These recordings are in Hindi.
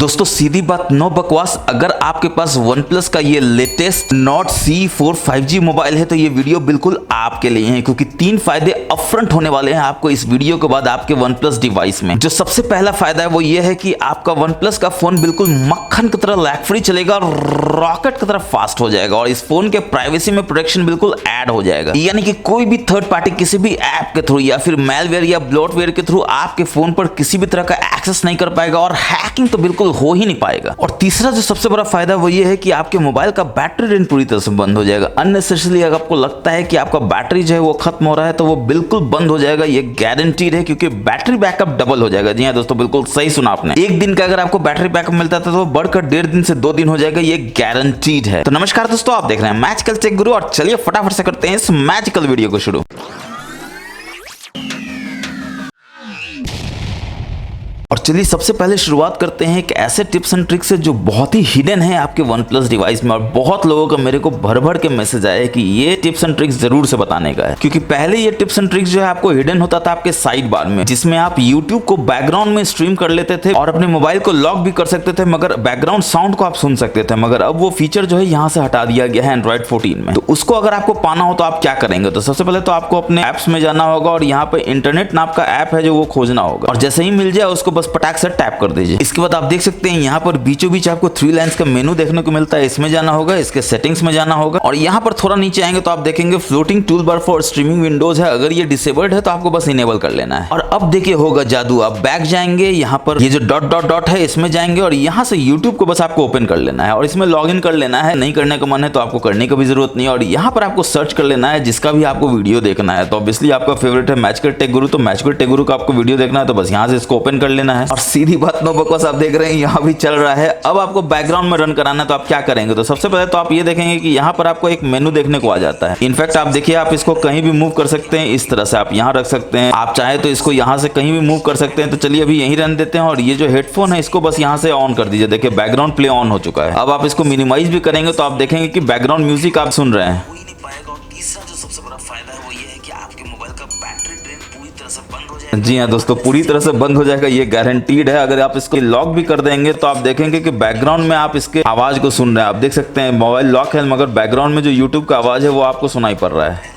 दोस्तों सीधी बात, नो बकवास, अगर आपके पास OnePlus का ये latest Nord C4 5G mobile है तो ये वीडियो बिल्कुल आपके लिए है, क्योंकि 3 फायदे अपफ्रंट होने वाले हैं आपको इस वीडियो के बाद आपके OnePlus डिवाइस में। जो सबसे पहला फायदा है वो ये है कि आपका OnePlus का फोन बिल्कुल मक्खन की तरह लैग फ्री चलेगा और रॉकेट की तरह फास्ट हो जाएगा, और इस फोन के प्राइवेसी में प्रोटेक्शन बिल्कुल ऐड हो जाएगा। यानी कि कोई भी थर्ड पार्टी किसी भी ऐप के थ्रू या फिर मेलवेयर या ब्लोटवेयर के थ्रू आपके फोन पर किसी भी तरह का एक्सेस नहीं कर पाएगा, और हैकिंग तो बिल्कुल हो ही नहीं पाएगा। और तीसरा जो सबसे बड़ा फायदा वो ये है कि आपके मोबाइल का बैटरी ड्रेन पूरी तरह से बंद हो जाएगा। अननेसेसरली अगर आपको लगता है कि आपका बैटरी जो है वो खत्म हो रहा है तो वो बिल्कुल बंद हो जाएगा, ये गारंटीड है, क्योंकि बैटरी बैकअप डबल हो जाएगा। जी हाँ दोस्तों, बिल्कुल सही सुना आपने। एक दिन का अगर आपको बैटरी बैकअप मिलता था तो बढ़कर 1.5 दिन से 2 दिन हो जाएगा, ये गारंटीड है। तो नमस्कार दोस्तों, आप देख रहे हैं मैजिकल टेक गुरु, और चलिए फटाफट से करते हैं इस मैजिकल वीडियो को शुरू। और चलिए सबसे पहले शुरुआत करते हैं एक ऐसे टिप्स एंड ट्रिक्स से जो बहुत ही हिडन है आपके OnePlus डिवाइस में, और बहुत लोगों का मेरे को भर भर के मैसेज आया है कि ये टिप्स एंड ट्रिक्स जरूर से बताने का है। क्योंकि पहले ये टिप्स एंड ट्रिक्स जो है आपको हिडन होता था आपके साइड बार में, जिसमें आप YouTube को बैकग्राउंड में स्ट्रीम कर लेते थे और अपने मोबाइल को लॉक भी कर सकते थे, मगर बैकग्राउंड साउंड को आप सुन सकते थे। मगर अब वो फीचर जो है यहाँ से हटा दिया गया है Android 14 में। तो उसको अगर आपको पाना हो तो आप क्या करेंगे, तो सबसे पहले तो आपको अपने एप्स में जाना होगा और यहाँ पे इंटरनेट नाम का ऐप है जो वो खोजना होगा, और जैसे ही मिल जाए उसको बस पटाख से टैप कर दीजिए। इसके बाद आप देख सकते हैं यहाँ पर बीचों बीच आपको 3 लाइंस का मेनू देखने को मिलता है, इसमें जाना होगा, इसके सेटिंग्स में जाना होगा, और यहाँ पर थोड़ा नीचे आएंगे तो आप देखेंगे floating tool bar for streaming Windows है। अगर ये डिसेबल्ड है तो आपको बस इनेबल कर लेना है। और अब देखिए होगा जादू, आप बैक जाएंगे, यहाँ पर ये जो डॉट डॉट डॉट है इसमें जाएंगे और यहाँ से यूट्यूब को बस आपको ओपन कर लेना है और इसमें लॉग इन कर लेना है। नहीं करने का मन है तो आपको करने की भी जरूरत नहीं है, और यहाँ पर आपको सर्च कर लेना है जिसका भी आपको वीडियो देखना है। तो ऑब्वियसली आपका फेवरेट है मैजिकल टेक गुरु, तो मैजिकल टेक गुरु का आपको वीडियो देखना है तो बस यहाँ से इसको ओपन कर लेना है। और सीधी बात, नो बकवास, आप देख रहे हैं यहाँ भी चल रहा है। अब आपको बैकग्राउंड में रन कराना है तो आप क्या करेंगे, तो सबसे पहले तो आप ये देखेंगे कि यहाँ पर आपको एक मेनू देखने को आ जाता है। इनफैक्ट आप देखिए, आप इसको कहीं भी मूव कर सकते हैं, इस तरह से आप यहाँ रख सकते हैं, आप चाहे तो इसको यहाँ से कहीं भी मूव कर सकते हैं। तो चलिए अभी यहीं रहने देते हैं, और ये जो हेडफोन है इसको बस यहाँ से ऑन कर दीजिए। देखिए बैकग्राउंड प्ले ऑन हो चुका है। अब आप इसको मिनिमाइज भी करेंगे तो आप देखेंगे कि बैकग्राउंड म्यूजिक आप सुन रहे हैं। तीसरा जो सबसे बड़ा फायदा है वो ये है कि आपके मोबाइल का बैटरी ड्रेन पूरी तरह से बंद हो जाएगा। जी हाँ दोस्तों, पूरी तरह से बंद हो जाएगा, ये गारंटीड है। अगर आप इसको लॉक भी कर देंगे तो आप देखेंगे कि बैकग्राउंड में आप इसके आवाज को सुन रहे हैं। आप देख सकते हैं मोबाइल लॉक है मगर बैकग्राउंड में जो यूट्यूब का आवाज है वो आपको सुनाई पड़ रहा है।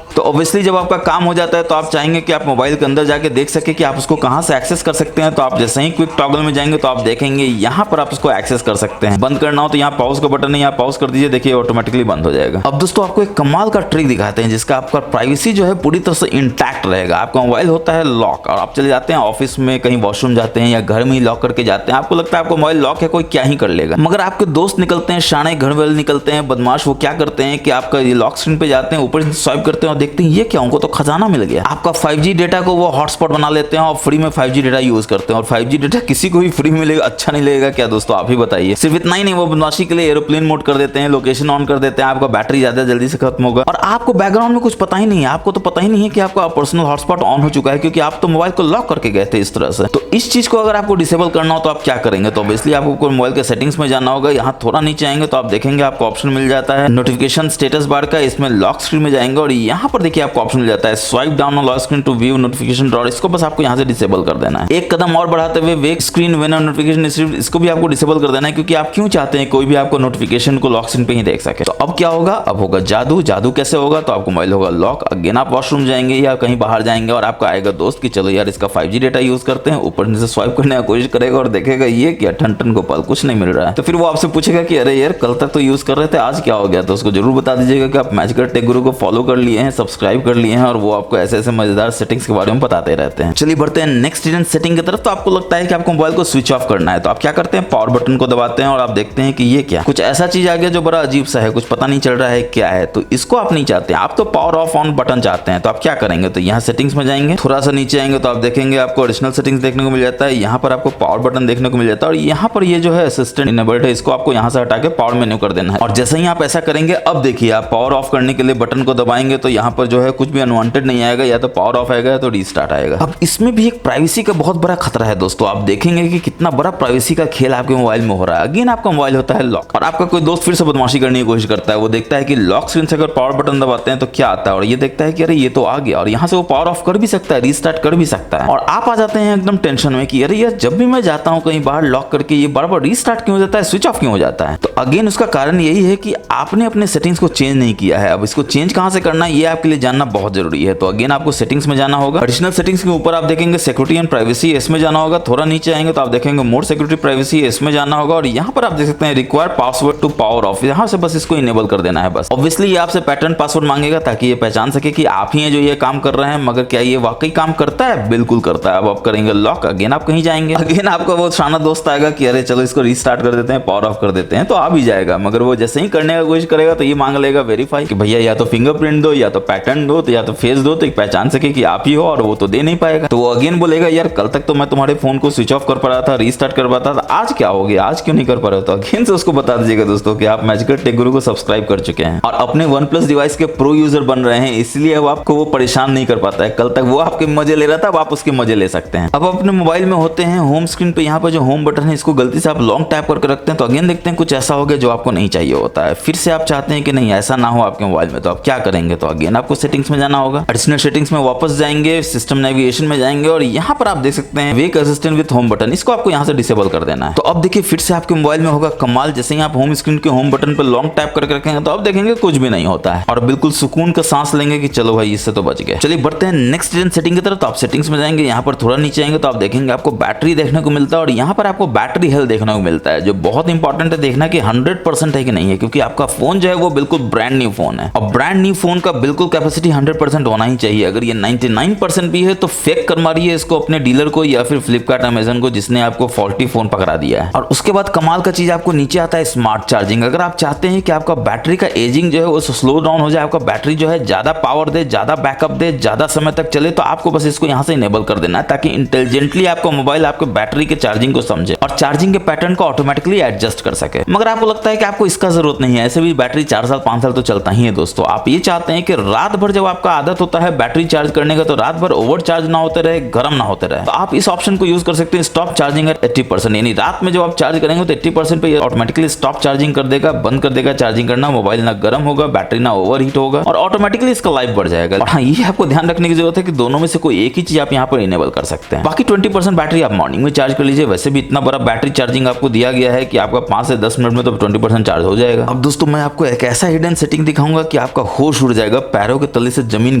तो ऑब्वियसली जब आपका काम हो जाता है तो आप चाहेंगे कि आप मोबाइल के अंदर जाके देख सके कि आप उसको कहां से एक्सेस कर सकते हैं। तो आप जैसे ही क्विक टॉगल में जाएंगे तो आप देखेंगे यहां पर आप उसको एक्सेस कर सकते हैं। बंद करना हो तो यहाँ पॉज का बटन है, यहाँ पॉज कर दीजिए, देखिए ऑटोमेटिकली बंद हो जाएगा। अब दोस्तों आपको एक कमाल का ट्रिक दिखाते हैं जिसका आपका प्राइवेसी जो है पूरी तरह से इंटैक्ट रहेगा। आपका मोबाइल होता है लॉक, और आप चले जाते हैं ऑफिस में, कहीं वॉशरूम जाते हैं या घर में ही लॉक करके जाते हैं। आपको लगता है आपको मोबाइल लॉक है, कोई क्या ही कर लेगा, मगर आपके दोस्त निकलते हैं, शाणे घर वाले निकलते हैं, बदमाश, वो क्या करते हैं कि आपका ये लॉक स्क्रीन पे जाते हैं, ऊपर से स्वाइप करते हैं और देखते हैं ये क्या, उनको तो खजाना मिल गया। आपका 5G डेटा को वो हॉटस्पॉट बना लेते हैं और फ्री में 5G डेटा यूज करते हैं। और 5G डेटा किसी को भी फ्री में मिलेगा, अच्छा नहीं लगेगा क्या दोस्तों, आप ही बताइए। सिर्फ इतना ही नहीं, वो बदमाशी के लिए एरोप्लेन मोड कर देते हैं, लोकेशन ऑन कर देते हैं, आपका बैटरी ज्यादा जल्दी से खत्म होगा, और आपको बैकग्राउंड में कुछ पता ही नहीं है। आपको तो पता ही नहीं है कि आपका पर्सनल हॉटस्पॉट ऑन हो चुका है, क्योंकि आप तो मोबाइल को लॉक करके गए थे इस तरह से। तो इस चीज को अगर आपको डिसेबल करना हो तो आप क्या करेंगे, तो ऑब्वियसली आपको मोबाइल के सेटिंग्स में जाना होगा। यहाँ थोड़ा नीचे आएंगे तो आप देखेंगे आपको ऑप्शन मिल जाता है नोटिफिकेशन स्टेटस बार का, इसमें लॉक स्क्रीन में जाएंगे और यहाँ पर देखिए आपको ऑप्शन मिल जाता है swipe down lock screen to view notification dot. इसको बस आपको यहाँ से डिसेबल कर देना है। एक कदम और बढ़ाते हुए वेक स्क्रीन व्हेन नोटिफिकेशन रिसीव्ड, इसको भी आपको डिसेबल कर देना है, क्योंकि आप क्यों चाहते हैं कोई भी आपको नोटिफिकेशन को लॉक स्क्रीन पे ही देख सके। तो अब क्या होगा, अब होगा जादू। जादू कैसे होगा, तो आपको मोबाइल होगा लॉक, अगेन आप वॉशरूम जाएंगे या कहीं बाहर जाएंगे और आपका आएगा दोस्त कि चलो यार इसका 5G डेटा यूज करते हैं, ऊपर से स्वाइप करने की कोशिश करेगा और देखेगा ये क्या ठन ठन गोपाल कुछ नहीं मिल रहा है। तो फिर वो आपसे पूछेगा कि अरे यार कल तक तो यूज कर रहे थे, आज क्या हो गया। तो उसको जरूर बता दीजिएगा कि आप मैजिकल टेक गुरु को फॉलो कर लिए हैं, सब्सक्राइब कर लिए हैं, और वो आपको ऐसे ऐसे मजेदार सेटिंग्स के बारे में बताते रहते हैं। चलिए बढ़ते हैं नेक्स्ट हिडन सेटिंग की तरफ। तो आपको लगता है कि आपको मोबाइल को स्विच ऑफ करना है, तो आप क्या करते हैं, पावर बटन को दबाते हैं और आप देखते हैं कि ये क्या, कुछ ऐसा चीज आ गया जो बड़ा अजीब सा है, कुछ पता नहीं चल रहा है क्या है। तो इसको आप नहीं चाहते, आप तो पावर ऑफ ऑन बटन चाहते हैं। तो आप क्या करेंगे, तो यहाँ सेटिंग्स में जाएंगे, थोड़ा सा नीचे आएंगे तो आप देखेंगे आपको एडिशनल सेटिंग्स देखने को मिल जाता है। यहाँ पर आपको पावर बटन देखने को मिल जाता है, और यहाँ पर ये जो है असिस्टेंट इनेबल्ड है, इसको आपको यहाँ से हटा के पावर मेन्यू कर देना है। और जैसे ही आप ऐसा करेंगे, अब देखिए आप पावर ऑफ करने के लिए बटन को दबाएंगे तो यहाँ पर जो है कुछ भी अनवांटेड नहीं आएगा, या तो पावर ऑफ आएगा या तो रीस्टार्ट आएगा। अब इसमें भी एक प्राइवेसी का बहुत बड़ा खतरा है दोस्तों। आप देखेंगे कि कितना बड़ा प्राइवेसी का खेल आपके मोबाइल में हो रहा है। अगेन आपका मोबाइल होता है लॉक, और आपका कोई दोस्त फिर से बदमाशी करने की कोशिश करता है। वो देखता है कि लॉक स्क्रीन से अगर पावर बटन दबाते हैं तो क्या आता है, और ये देखता है कि अरे ये तो आ गया, और यहाँ से वो पावर ऑफ कर भी सकता है, रीस्टार्ट कर भी सकता है। और आप आ जाते हैं एकदम टेंशन में कि अरे यार जब भी मैं जाता हूँ कहीं बाहर लॉक करके ये बार बार रीस्टार्ट क्यों हो जाता है, स्विच ऑफ क्यों हो जाता है। तो अगेन उसका कारण यही है कि आपने अपने सेटिंग्स को चेंज नहीं किया है। अब इसको चेंज कहां से करना है ये आपके लिए जानना बहुत जरूरी है। तो अगेन आपको सेटिंग्स में जाना होगा। एडिशनल सेटिंग्स के ऊपर आप देखेंगे सिक्योरिटी एंड प्राइवेसी, इसमें जाना होगा। थोड़ा नीचे आएंगे तो आप देखेंगे मोर सिक्योरिटी प्राइवेसी, इसमें जाना होगा। और यहाँ पर आप देख सकते हैं require password to power off, यहाँ से बस इसको इनेबल कर देना है बस। ऑब्वियसली ये आपसे पैटर्न पासवर्ड मांगेगा ताकि ये पहचान सके कि आप ही हैं जो ये काम कर रहे हैं। मगर क्या ये वाकई काम करता है? बिल्कुल करता है। अब आप करेंगे लॉक, अगेन आप कहीं जाएंगे, अगेन आपका वो शाना दोस्त आएगा कि अरे चलो इसको रीस्टार्ट कर देते हैं, पावर ऑफ कर देते हैं, तो आ भी जाएगा। मगर वो जैसे ही करने की कोशिश करेगा तो ये मांग लेगा वेरीफाई कि भैया या तो फिंगरप्रिंट दो, या तो पैटर्न दो, या तो फेस दो, तो पहचान सके कि आप ही हो। और वो तो दे नहीं पाएगा। तो वो अगेन बोलेगा यार कल तक तो मैं तुम्हारे फोन को स्विच ऑफ कर पा रहा था, रीस्टार्ट कर पाता था, आज क्या हो गया, आज क्यों नहीं कर पा रहे हो। तो अगेन से उसको बता दीजिएगा दोस्तों कि आप मैजिकल टेक गुरु को सब्सक्राइब कर चुके हैं और अपने OnePlus डिवाइस के प्रो यूजर बन रहे हैं, इसलिए अब आपको वो परेशान नहीं कर पाता है। कल तक वो आपके मजे ले रहा था, अब आप उसके मजे ले सकते हैं। अब अपने मोबाइल में होते हैं होम स्क्रीन पे, यहाँ पर जो होम बटन है इसको गलती से आप लॉन्ग टैप करके रखते हैं तो अगेन देखते हैं कुछ ऐसा हो गया जो आपको नहीं चाहिए होता है। फिर से आप चाहते हैं कि नहीं ऐसा ना हो आपके मोबाइल में, तो आप क्या करेंगे, तो अगेन आपको सेटिंग्स में जाना होगा। एडिशनल सेटिंग्स में वापस जाएंगे, सिस्टम नेविगेशन में जाएंगे और यहाँ पर आप देख सकते हैं वेक असिस्टेंट विद होम बटन, इसको आपको यहाँ से डिसेबल कर देना है। तो अब देखिए फिर से आपके मोबाइल में होगा कमाल। जैसे ही आप होम स्क्रीन के होम बटन पर लॉन्ग टैप करके रखेंगे तो आप देखेंगे कुछ भी नहीं होता है और बिल्कुल सुकून का सांस लेंगे कि चलो भाई इससे तो बच गए। चलिए बढ़ते हैं नेक्स्ट जेन सेटिंग की तरफ। तो आप सेटिंग्स में जाएंगे, यहाँ पर थोड़ा नीचे आएंगे तो आप देखेंगे आपको बैटरी देखने को मिलता है और यहाँ पर आपको बैटरी हेल्थ देखने को मिलता है, जो बहुत इंपॉर्टेंट है देखना कि 100% है कि नहीं है, क्योंकि आपका फोन जो है वो बिल्कुल ब्रांड न्यू फोन है और ब्रांड न्यू फोन का बिल्कुल कैपेसिटी 100% होना ही चाहिए। अगर ये 99% भी है तो फेक कर मारिए इसको अपने डीलर को या फिर फ्लिपकार्ट अमेजन को जिसने आपको फॉल्टी फोन पकड़ा दिया है। और उसके बाद कमाल का चीज आपको नीचे आता है स्मार्ट चार्जिंग। अगर आप चाहते हैं कि आपका बैटरी का एजिंग जो है वो स्लो डाउन हो जाए, आपका बैटरी जो है ज्यादा पावर दे, ज्यादा बैकअप दे, ज्यादा समय तक चले, तो आपको बस इसको यहाँ से इनेबल कर देना है ताकि इंटेलिजेंटली आपका मोबाइल आपके बैटरी के चार्जिंग को समझे और चार्जिंग के पैटर्न को ऑटोमेटिकली एडजस्ट कर सके। मगर आपको लगता है कि आपको इसका जरूरत नहीं है, ऐसे भी बैटरी 4 साल 5 साल तो चलता ही है दोस्तों। आप ये चाहते हैं कि रात भर जब आपका आदत होता है बैटरी चार्ज करने का तो रात भर ओवर चार्ज ना होते रहे, गर्म ना होते रहे, तो आप इस ऑप्शन को यूज कर सकते हैं स्टॉप चार्जिंग एट 80%। यानी रात में जब आप चार्ज करेंगे तो 80% पे ऑटोमेटिकली स्टॉप चार्जिंग कर देगा, बंद कर देगा चार्जिंग करना, मोबाइल ना गर्म होगा, बैटरी ना ओवर हीट होगा और ऑटोमेटिकली इसका लाइफ बढ़ जाएगा। और हाँ, ये आपको ध्यान रखने की जरूरत है कि दोनों में से कोई एक ही चीज आप यहाँ पर इनेबल कर सकते हैं। बाकी 20% बैटरी आप मॉर्निंग में चार्ज कर लीजिए। वैसे भी इतना बड़ा बैटरी चार्जिंग आपको दिया गया है कि आपका 5 से 10 मिनट में तो 20% चार्ज हो जाएगा। अब दोस्तों मैं आपको एक ऐसा हिडन सेटिंग दिखाऊंगा कि आपका होश उड़ जाएगा, पैरों के तले से जमीन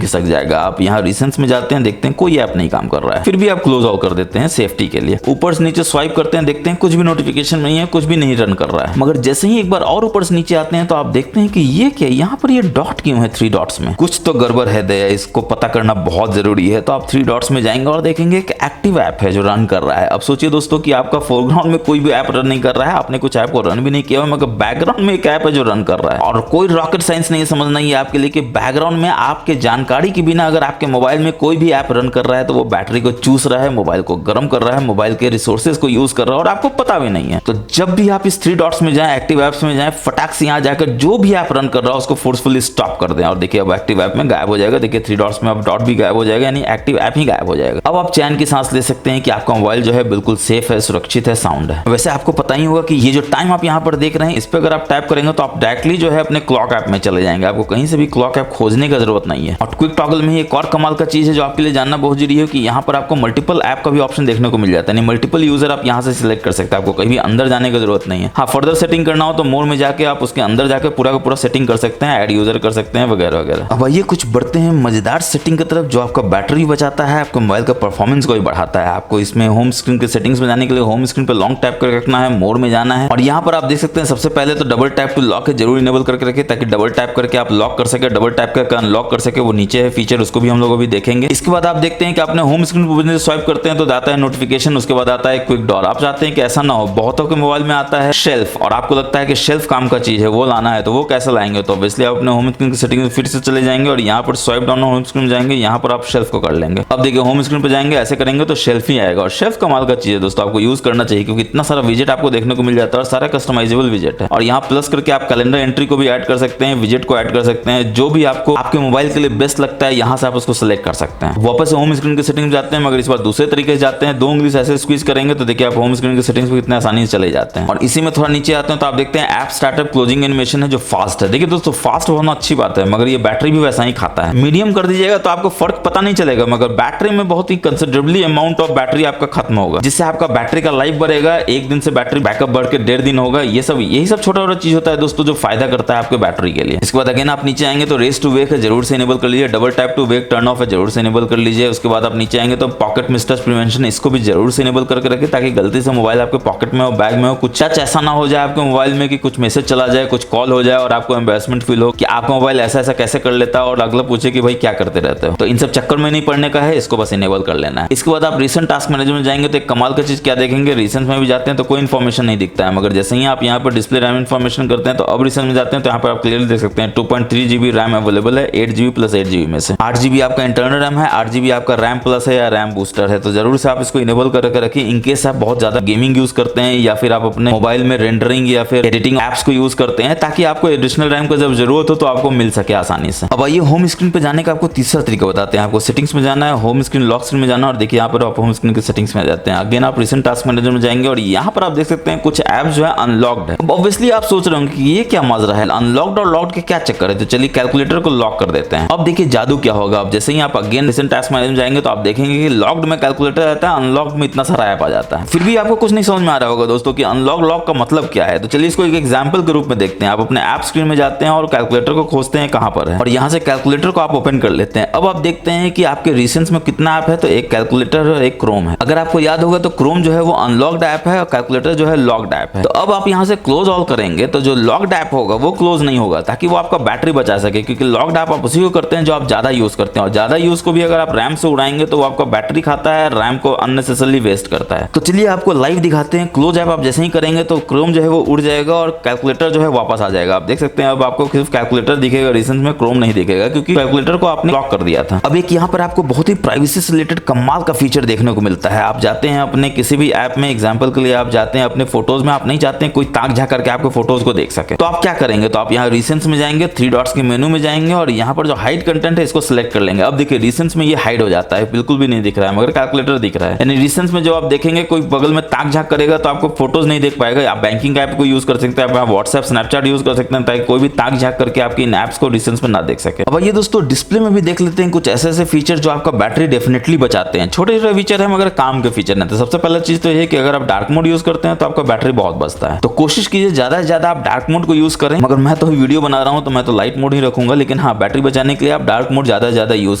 खिसक जाएगा। आप यहाँ रिसेंस में जाते हैं, देखते हैं कोई ऐप नहीं काम कर रहा है, फिर भी आप क्लोज आउट कर देते हैं सेफ्टी के लिए। ऊपर से नीचे स्वाइप करते हैं, देखते हैं कुछ भी नोटिफिकेशन नहीं है, कुछ भी नहीं रन कर रहा है। मगर जैसे ही एक बार और ऊपर से नीचे आते हैं तो आप देखते हैं कि ये क्या, यहाँ पर ये डॉट क्यों है 3 डॉट्स में, कुछ तो गड़बड़ है दया, इसको पता करना बहुत जरूरी है। तो आप 3 डॉट्स में जाएंगे और देखेंगे एक एक्टिव ऐप है जो रन कर रहा है। अब सोचिए दोस्तों कि आपका फोरग्राउंड में कोई भी ऐप रन नहीं कर रहा है, आपने कुछ ऐप को रन भी नहीं किया है, मगर बैकग्राउंड में एक ऐप है जो रन कर रहा है। और कोई रॉकेट साइंस नहीं समझना ये आपके लिए कि बैकग्राउंड में आपके जानकारी के बिना अगर आपके मोबाइल में कोई भी ऐप रन कर रहा है तो वो बैटरी को चूस रहा है, मोबाइल को गर्म कर रहा है, मोबाइल के रिसोर्सेज को यूज कर रहा है और आपको पता भी नहीं है। तो जब भी आप इस 3 डॉट्स में जाएं, एक्टिव ऐप्स में जाएं, फटाक से यहाँ जाकर जो भी ऐप रन कर रहा है उसको फोर्सफुली स्टॉप कर दें और देखिए अब एक्टिव ऐप में गायब हो जाएगा। देखिए 3 डॉट्स में अब डॉट भी गायब हो जाएगा, यानी एक्टिव ऐप ही गायब हो जाएगा। अब आप चैन की सांस ले सकते हैं कि आपका मोबाइल जो है बिल्कुल सेफ है, सुरक्षित है, साउंड है। वैसे आपको पता ही होगा कि ये जो टाइम आप यहाँ पर देख रहे हैं इस पर अगर आप टैप करेंगे तो आप डायरेक्टली जो है अपने क्लॉक ऐप में चले जाएंगे, आपको कहीं से भी क्लॉक ऐप खोजने का जरूरत नहीं है। और क्विक टॉगल में एक और कमाल का चीज है जो आपके लिए जानना बहुत जरूरी है कि यहाँ पर आपको मल्टीपल ऐप का भी ऑप्शन देखने को मिल जाता है, मल्टीपल यूजर आप यहाँ से सिलेक्ट कर सकते हैं, आपको कहीं भी अंदर जाने की जरूरत नहीं है। हाँ, फर्दर सेटिंग करना हो तो मोर में जाके आप उसके अंदर जाकर पूरा का पूरा सेटिंग कर सकते हैं, ऐड यूजर कर सकते हैं वगैरह वगैरह। अब आइए कुछ बढ़ते हैं मजेदार सेटिंग की तरफ जो आपका बैटरी बचाता है, आपके मोबाइल का परफॉर्मेंस को भी बढ़ाता है। आपको इसमें होम स्क्रीन के सेटिंग्स में जाने के लिए होम स्क्रीन पर लॉन्ग टैप करके रखना है, मोर में जाना है और यहाँ पर आप देख सकते हैं सबसे पहले तो डबल टैप टू लॉक है, जरूर इनेबल करके रखें ताकि डबल टैप करके आप लॉक कर सके, डबल टैप करके अनलॉक कर सके। वो नीचे है फीचर, उसको भी हम लोग अभी देखेंगे। इसके बाद आप देखते हैं कि आपने होम स्क्रीन पर स्वाइप करते हैं तो आता है नोटिफिकेशन, उसके बाद आता है क्विक डॉर। आप चाहते हैं कि ऐसा ना हो, बहुतों के मोबाइल में आता है शेल्फ और आपको लगता है कि शेल्फ काम का चीज है, वो लाना है, तो वो कैसे लाएंगे? तो ऑब्वियसली आप अपने होम स्क्रीन की सेटिंग में फिर से चले जाएंगे और यहाँ पर स्वाइप डाउन होम स्क्रीन में जाएंगे, यहाँ पर आप शेल्फ को कर लेंगे। अब देखिए होम स्क्रीन पर जाएंगे, ऐसे करेंगे तो शेल्फ ही आएगा और शेल्फ कमाल का चीज है दोस्तों, आपको यूज करना चाहिए क्योंकि इतना सारा विजेट आपको देखने को मिल जाता है और सारा कस्टमाइजेबल विजेट है। और यहाँ प्लस करके आप कैलेंडर एंट्री को भी ऐड कर सकते हैं, विजेट को ऐड कर सकते हैं, जो भी आपको आपके मोबाइल के लिए बेस्ट लगता है, यहाँ से आप उसको सिलेक्ट कर सकते हैं। वापस होम स्क्रीन की सेटिंग में जाते हैं, मगर इस बार दूसरे तरीके से जाते हैं। 2 उंगली से ऐसे स्क्वीज करेंगे तो देखिए आप होम स्क्रीन की सेटिंग्स पे कितने आसानी से चले जाते हैं। और इसी में थोड़ा नीचे आते हैं तो आप देखते हैं ऐप स्टार्टअप क्लोजिंग एनिमेशन है जो फास्ट है। देखिए दोस्तों, फास्ट होना अच्छी बात है, मगर ये बैटरी भी वैसा ही खाता है। मीडियम कर दीजिएगा तो आपको फर्क पता नहीं चलेगा, मगर बैटरी में बहुत ही कंसिडरेबली अमाउंट ऑफ बैटरी आपका खत्म होगा, जिससे आपका बैटरी का लाइफ बढ़ेगा। 1 दिन से बैटरी बैकअप बढ़ के 1.5 दिन होगा। यही सब छोटा छोटा चीज होता है दोस्तों, जो फायदा करता है आपके बैटरी के लिए। इसके बाद अगेन आप नीचे आएंगे तो रेस टू वेक है, जरूर से इनेबल कर लीजिए। Double tap to wake turn off है, जरूर से इनेबल कर लीजिए। उसके बाद आप नीचे आएंगे तो पॉकेट मिस्टच प्रिवेंशन, इसको भी जरूर से इनेबल करके रखिए, ताकि गलती से मोबाइल आपके पॉकेट में हो, बैग में हो, कुछ टच ऐसा ना हो जाए आपके मोबाइल में कि कुछ मैसेज चला जाए, कुछ कॉल हो जाए और आपको एम्बैरेसमेंट फील हो कि आपका मोबाइल ऐसा ऐसा कैसे कर लेता है और अगला पूछे कि भाई क्या करते रहते हो। तो इन सब चक्कर में नहीं पड़ने का है, इसको बस इनेबल कर लेना है। इसके बाद आप रिसेंट टास्क मैनेजर में जाएंगे तो एक कमाल का चीज क्या देखेंगे, रिसेंट में भी जाते हैं तो कोई इन्फॉर्मेशन नहीं दिखता है, मगर जैसे ही आप यहाँ पर डिस्प्ले रैम इन्फॉर्मेशन करते हैं तो अब रिसेंट में जाते हैं तो यहाँ पर आप क्लियरली देख सकते हैं 2.3 GB रैम अवेलेबल है, 8 GB प्लस 8 GB में से 8 GB आपका इंटरनल रैम है, 8 GB आपका रैम प्लस है या रैम बूस्टर है। तो जरूर से आप इसको इनेबल करके रखिए, इनकेस आप बहुत ज्यादा गेमिंग यूज करते हैं या फिर आप अपने मोबाइल में रेंडरिंग या फिर एडिटिंग एप्स को यूज करते हैं, ताकि आपको एडिशनल रैम का जब जरूरत हो तो आपको मिल सके आसानी से। अब आइए होम स्क्रीन पे जाने का आपको तीसरा तरीका बताते हैं। आपको सेटिंग्स में जाना है, होम स्क्रीन लॉक स्क्रीन में जाना, और देखिए यहाँ पर आप होम स्क्रीन के सेटिंग्स में जाते हैं। अगेन आप रिसेंट टास्क मैनेजर में जाएंगे और यहाँ पर आप देख सकते हैं कुछ ऐप्स जो है अनलॉक्ड है। ऑब्वियसली आप सोच रहे होंगे कि ये क्या मजा है, अनलॉक्ड और लॉक्ड के क्या चक्कर है, तो चलिए कैलकुलेटर को लॉक कर देते हैं। अब देखिए जादू क्या होगा। अब जैसे ही आप अगेन रिसेंट टास्क मैनेजर में जाएंगे तो आप देखेंगे कि लॉक्ड में कैलकुलेटर रहता है, अनलॉक्ड में इतना सारा ऐप आ जाता है। फिर भी आपको कुछ नहीं समझ में आ रहा होगा दोस्तों कि अनलॉक लॉक का मतलब क्या है। तो चलिए इसको एक एग्जांपल के रूप में देखते हैं। आप अपने ऐप स्क्रीन में जाते हैं और कैलकुलेटर को खोजते हैं कहां पर है, और यहां से कैलकुलेटर को आप ओपन कर लेते हैं। अब आप देखते हैं कि आपके रिसेंट्स में कितना ऐप है, तो एक कैलकुलेटर और एक क्रोम है। अगर आपको याद होगा तो क्रोम जो है वो अनलॉक्ड ऐप है और कैलकुलेटर जो है लॉक्ड ऐप है। तो अब आप यहां से क्लोज ऑल करेंगे तो जो लॉक्ड ऐप होगा वो क्लोज नहीं होगा, ताकि वो आपका बैटरी बचा सके, क्योंकि लॉक्ड ऐप आप उसी को करते हैं जो आप ज्यादा यूज करते हैं, और ज्यादा यूज को भी अगर आप रैम से उड़ाएंगे तो वो आपका बैटरी खाता है, रैम को अननेसेसरली वेस्ट करता है। तो चलिए आपको लाइव दिखाते हैं। क्लोज ऐप आप जैसे ही करेंगे तो क्रोम जो है वो उड़ जाएगा और कैलकुलेटर जो है वापस आ जाएगा। आप देख सकते हैं अब आपको सिर्फ कैलकुलेटर दिखेगा, रिसेंट में क्रोम नहीं दिखेगा, क्योंकि कैलकुलेटर को आपने लॉक कर दिया था। अब एक यहाँ पर आपको बहुत ही प्राइवेसी से रिलेटेड कमाल का फीचर देखने को मिलता है। आप जाते हैं अपने किसी भी ऐप में, एग्जांपल के लिए आप जाते हैं अपने फोटोज में, आप नहीं चाहते हैं कोई ताक झांक करके आपके फोटोज को देख सके, तो आप क्या करेंगे, तो आप यहाँ रिसेंट्स में जाएंगे, 3 डॉट्स के मेनू में जाएंगे और यहाँ पर जो हाइड कंटेंट है इसको सिलेक्ट कर लेंगे। अब देखिए रिसेंट्स में ये हाइड हो जाता है, बिल्कुल भी नहीं दिख रहा है, मगर कैलकुलेटर दिख रहा है। यानी रिसेंट्स में जो आप देखेंगे कोई बगल में ताक झांक करेगा तो आपको फोटोज नहीं देख पाएगा। आप बैंकिंग ऐप को यूज कर सकते हैं, आप व्हाट्सएप स्नैपचैट यूज कर सकते हैं, ताकि कोई भी ताक झांक करके आपकी इन ऐप्स को रिसेंट्स में ना देख सके। अब ये दोस्तों डिस्प्ले में भी देख लेते हैं कुछ ऐसे ऐसे फीचर जो आपका बैटरी डेफिनेटली बचाते हैं। छोटे छोटे फीचर है मगर काम के फीचर नहीं। तो सबसे पहला चीज तो ये है कि अगर आप डार्क मोड यूज करते हैं तो आपका बैटरी बहुत बचता है। तो कोशिश कीजिए ज्यादा से ज्यादा आप डार्क मोड को यूज करें, मगर मैं तो वीडियो बना रहा हूं तो मैं तो लाइट मोड ही रखूंगा, लेकिन हाँ बैटरी बचाने के लिए आप डार्क मोड ज्यादा से ज्यादा यूज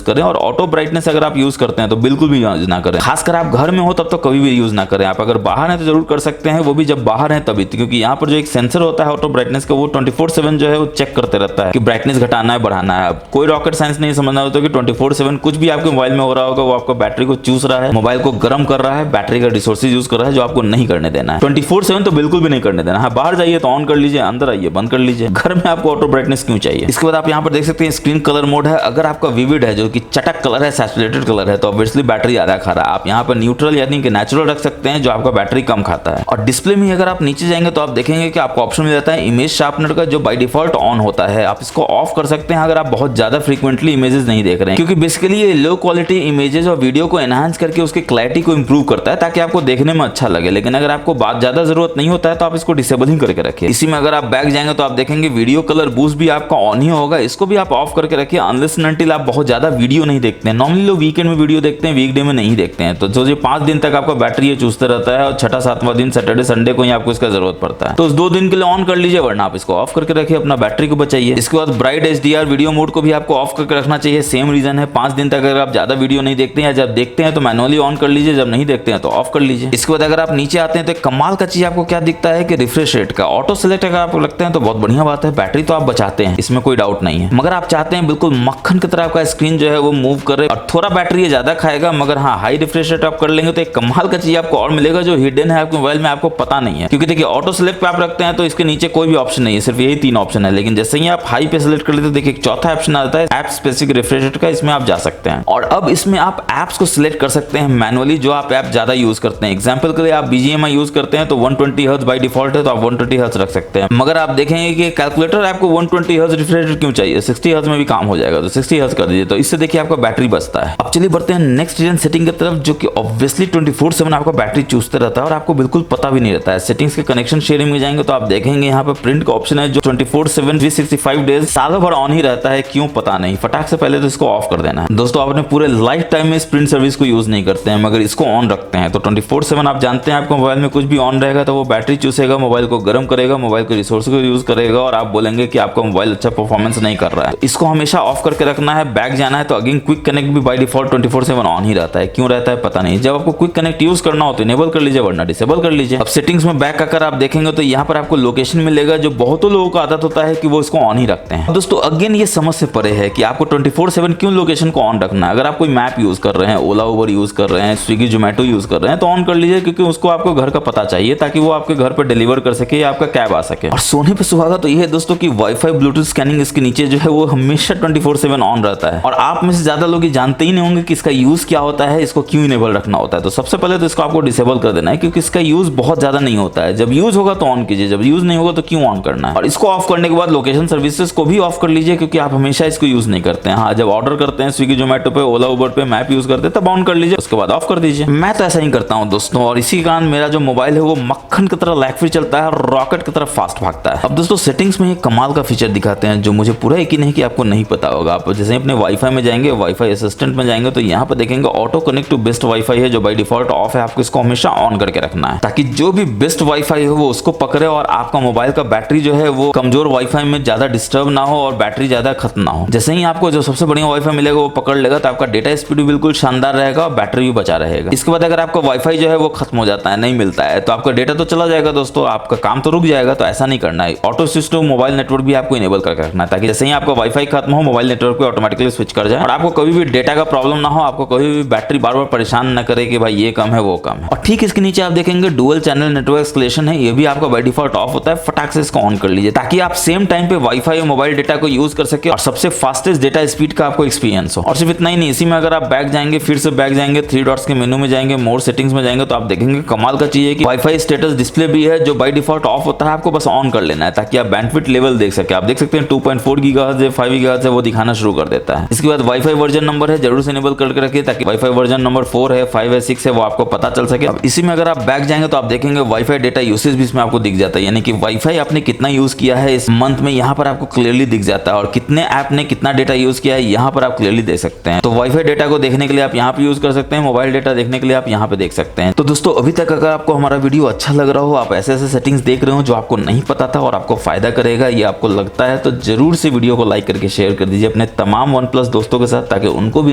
करें। और ऑटो ब्राइटनेस अगर आप यूज करते हैं तो बिल्कुल भी यूज ना करें, खासकर आप घर में हो तब तो कभी भी यूज ना करें। आप अगर बाहर हैं तो जरूर कर सकते हैं, वो भी जब बाहर हैं तभी, क्योंकि यहाँ पर जो एक सेंसर होता है ऑटो ब्राइटनेस का वो 24/7 जो है वो चेक करते रहता है कि ब्राइटनेस घटाना है बढ़ाना है। अब कोई रॉकेट साइंस नहीं समझना होता कि 24/7 कुछ भी आपके मोबाइल में हो रहा होगा वो आपको बैटरी को चूस रहा है, मोबाइल को गर्म कर रहा है, बैटरी का रिसोर्सेज यूज कर रहा है, जो आपको नहीं करने देना है। 24/7 तो बिल्कुल भी नहीं करने देना है। बाहर जाइए तो ऑन कर लीजिए, अंदर आइए बंद कर लीजिए। घर में आपको ऑटो ब्राइटनेस क्यों चाहिए। इसके बाद आप यहाँ पर देख सकते हैं स्क्रीन कलर मोड है। अगर आपका विविड है जो कि चटक कलर है, सैचुरेटेड कलर है, तो ऑब्वियसली बैटरी ज्यादा खा रहा है। आप यहाँ पर न्यूट्रल यानी कि नेचुरल रख सकते हैं, जो आपका बैटरी कम खाता है। और डिस्प्ले में अगर आप नीचे जाएंगे तो आप देखेंगे कि आपको ऑप्शन मिल जाता है इमेज शार्पनर का, जो बाय डिफॉल्ट ऑन होता है। आप इसको ऑफ कर सकते हैं अगर आप बहुत ज्यादा फ्रीक्वेंटली इमेजेस नहीं देख रहे हैं, क्योंकि बेसिकली ये लो क्वालिटी इमेजेस और वीडियो को एनहांस करके उसकी क्लैरिटी को इंप्रूव करता है, ताकि आपको देखने में अच्छा लगे। लेकिन अगर आपको बात ज्यादा जरूरत नहीं होता है तो आप इसको डिसेबल ही करके रखिए। इसी में अगर आप बैक जाएंगे तो आप देखेंगे वीडियो कलर बूस्ट भी आपका ऑन ही होगा, इसको भी आप ऑफ करके रखिए। अनलेस अनटिल आप बहुत ज्यादा वीडियो नहीं देखते हैं। नॉर्मली लोग वीकेंड में वीडियो देखते हैं, वीकडे में नहीं देखते हैं। तो जो 5 दिन तक आपका बैटरी ये चूसते रहता है और 6वां 7वां दिन सैटरडे संडे को ही आपको इसका जरूरत पड़ता है, तो उस 2 दिन के लिए ऑन कर लीजिए, वरना आप इसको ऑफ करके रखिए, अपना बैटरी को बचाइए। इसके बाद ब्राइट HDR वीडियो मोड को भी आपको ऑफ करके रखना चाहिए। सेम रीजन है, 5 दिन तक अगर आप ज्यादा वीडियो नहीं देखते हैं, जब देखते हैं तो मैनुअली ऑन कर लीजिए, जब नहीं देखते हैं तो ऑफ कर लीजिए। इसके बाद अगर आप नीचे आते हैं तो कमाल का चीज आपको क्या दिखता है कि रिफ्रेश रेट का ऑटो सेलेक्ट अगर आपको लगता है तो बहुत बढ़िया बात है। बैटरी तो आप बचाते हैं, इसमें कोई डाउट नहीं है, मगर आप चाहते हैं बिल्कुल मक्खन की तरह आपका स्क्रीन जो है वो मूव करे और थोड़ा बैटरी ये ज्यादा खाएगा, मगर हाँ हाई रिफ्रेश रेट आप कर लेंगे तो एक कमाल का चीज आपको और मिलेगा जो हिडन है आपके मोबाइल में, आपको पता नहीं है। क्योंकि देखिए ऑटो सेलेक्ट पे आप रखते हैं तो इसके नीचे कोई भी ऑप्शन नहीं है, सिर्फ यही 3 ऑप्शन है। लेकिन जैसे ही आप हाई पे सेलेक्ट कर लेते हैं देखिए एक चौथा ऑप्शन आता है ऐप स्पेसिफिक रिफ्रेश रेट का, इसमें आप जा सकते हैं। और अब इसमें आप एप्स को सिलेक्ट कर सकते हैं मैनुअली, जो आप ऐप ज्यादा यूज करते हैं। एग्जांपल के लिए आप BGMI यूज करते हैं तो 120 हर्ट्ज बाय डिफॉल्ट है, तो आप 120 हर्ट्ज रख सकते हैं। मगर आप देखेंगे कि कैलकुलेटर आपको 120 हर्ट्ज रिफ्रेश रेट क्यों चाहिए, 60 60 हर्ट्ज में भी काम हो जाएगा, तो 60 हर्ट्ज कर दीजिए, तो इससे देखिए आपका बैटरी बचता है। अब चलिए बढ़ते हैं नेक्स्ट जेन सेटिंग की तरफ, जो कि ऑब्वियसली 24/7 आपका बैटरी चूसते रहता है और आपको बिल्कुल पता भी नहीं रहता है। सेटिंग्स के कनेक्शन शेयरिंग में जाएंगे तो आप देखेंगे यहाँ पे प्रिंट का ऑप्शन है, जो 24/7 365 डेज सालों भर ऑन ही रहता है, क्यों पता नहीं। फटाक से पहले तो इसको ऑफ कर देना है। दोस्तों, आप अपने पूरे लाइफ टाइम में प्रिंट सर्विस को यूज नहीं करते हैं, मगर इसको ऑन रखते हैं, तो 24/7 आप जानते हैं आपको मोबाइल में कुछ भी ऑन रहेगा तो वो बैटरी चूसेगा, मोबाइल को गर्म करेगा, मोबाइल के रिसोर्स को यूज करेगा और आप बोलेंगे कि आपका मोबाइल अच्छा परफॉर्मेंस नहीं कर रहा है। तो इसको हमेशा ऑफ करके रखना है। बैक जाना है तो अगेन क्विक कनेक्ट भी बाय डिफॉल्ट 24/7 ऑन ही रहता है, क्यों रहता है पता नहीं। जब आपको क्विक कनेक्ट यूज करना हो तो इनेबल कर लीजिए, वरना डिसेबल कर लीजिए। अब सेटिंग्स में बैक आकर आप देखेंगे तो यहाँ पर आपको लोकेशन मिलेगा, जो बहुतों लोगों का आदत होता है कि वो इसको ऑन ही रखते हैं। दोस्तों अगेन ये समझ से परे है कि आपको 24/7 क्यों लोकेशन को ऑन रखना है। अगर आप कोई मैप यूज कर रहे हैं, ओला उबर यूज कर रहे हैं, स्विगी जोमेटो यूज कर रहे हैं, तो ऑन कर लीजिए, क्योंकि उसको आपको घर का पता चाहिए ताकि वो आपके घर पर डिलीवर कर सके या आपका कैब आ सके। और सोने पे सुहागा तो ये है दोस्तों कि वाईफाई ब्लूटूथ स्कैनिंग इसके नीचे जो है वो हमेशा 24/7 ऑन रहता है। और आप में से ज्यादा लोग जानते ही नहीं होंगे कि इसका यूज क्या होता है, इसको क्यों इनेबल रखना होता है। तो सबसे पहले तो इसको आपको डिसेबल कर देना है, क्योंकि इसका यूज बहुत ज्यादा नहीं होता है। जब यूज होगा तो ऑन कीजिए, जब यूज नहीं होगा तो क्यों ऑन करना है। और इसको ऑफ करने के बाद लोकेशन सर्विसेज को भी ऑफ कर लीजिए, क्योंकि आप हमेशा इसको यूज नहीं करते हैं। हाँ, जब ऑर्डर करते हैं स्विगी जोमेटो पे, ओला उबर पे, मैप यूज करते हैं तब ऑन कर लीजिए, उसके बाद ऑफ कर दीजिए। मैं तो ऐसा ही करता हूँ दोस्तों, और इसी कारण मेरा जो मोबाइल है वो मक्खन की तरह लैग फ्री चलता है और रॉकेट की तरह फास्ट भागता है। अब दोस्तों सेटिंग्स में एक कमाल का फीचर दिखाते हैं, जो मुझे पूरा यकीन है कि आपको नहीं पता होगा। आप जैसे अपने वाईफाई में जाएंगे, वाईफाई असिस्टेंट में जाएंगे, तो यहाँ पर देखेंगे auto connect to best WiFi है, जो बाय डिफॉल्ट ऑफ है। आपको इसको हमेशा ऑन करके रखना है, ताकि जो भी बेस्ट वाईफाई है वो उसको पकड़े और आपका मोबाइल का बैटरी जो है वो कमजोर वाईफाई में ज्यादा डिस्टर्ब ना हो और बैटरी ज्यादा खत्म ना हो। जैसे ही आपको जो सबसे बढ़िया वाईफाई मिलेगा वो पकड़ लेगा, तो आपका डेटा स्पीड भी बिल्कुल शानदार रहेगा और बैटरी भी बचा रहेगा। इसके बाद अगर आपका वाईफाई जो है वो खत्म हो जाता है, नहीं मिलता है, तो आपका डेटा तो चला जाएगा दोस्तों, आपका काम तो रुक जाएगा। तो ऐसा नहीं करना है। Auto switch to mobile network भी आपको इनेबल करके रखना है, ताकि जैसे ही आपका वाईफाई खत्म हो, मोबाइल नेटवर्क पे ऑटोमेटिकली स्विच कर जाए और आपको कभी भी डेटा का प्रॉब्लम ना हो, आपको कभी भी बैटरी बार बार परेशान ना करे कि भाई ये कम है वो कम है। और ठीक इसके नीचे आप देखेंगे डुअल चैनल नेटवर्क एक्सक्लेशन है, ये भी आपका बाय डिफॉल्ट ऑफ होता है। फटाक से इसको ऑन कर लीजिए, ताकि आप सेम टाइम पे वाईफाई और मोबाइल डेटा को यूज कर सके और सबसे फास्टेस्ट डेटा स्पीड का आपको एक्सपीरियंस हो। और सिर्फ इतना ही नहीं, इसी में अगर आप बैक जाएंगे, फिर से बैक जाएंगे, 3 डॉट्स के मेनू में जाएंगे, मोर सेटिंग्स में जाएंगे, तो आप देखेंगे कमाल का चीज है कि वाईफाई स्टेटस डिस्प्ले भी है, जो बाय डिफॉल्ट ऑफ होता है। आपको बस ऑन कर लेना है ताकि आप बैंडविड्थ लेवल देख सके। आप देख सकते हैं 2.4 गीगाहर्ट्ज है, 5 गीगाहर्ट्ज है, वो दिखाना शुरू कर देता है। इसके बाद वाईफाई वर्जन नंबर है, जरूर से इनेबल करके रखिए, ताकि वाईफाई वर्जन नंबर 4 है, 5 है, 6 है, वो आपको पता चल सके। अब इसी में अगर आप बैक जाएंगे तो आप देखेंगे वाईफाई डेटा यूसेज भी इसमें आपको दिख जाता है, यानी कि वाईफाई आपने कितना यूज किया है इस मंथ में, यहाँ पर आपको क्लियरली दिख जाता है। और कितने ऐप ने कितना डेटा यूज किया है यहाँ पर आप क्लियरली देख सकते हैं। तो वाईफाई डेटा को देखने के लिए आप यहाँ पे यूज कर सकते हैं, मोबाइल डेटा देखने के लिए आप यहाँ पे देख सकते हैं। तो दोस्तों अभी तक अगर आपको हमारा वीडियो अच्छा लग रहा हो, आप ऐसे ऐसे सेटिंग्स देख रहे हो जो आपको नहीं पता था और आपको फायदा करेगा, ये आपको लगता है, तो जरूर से वीडियो को लाइक करके शेयर कर दीजिए अपने तमाम OnePlus दोस्तों के साथ, ताकि उनको भी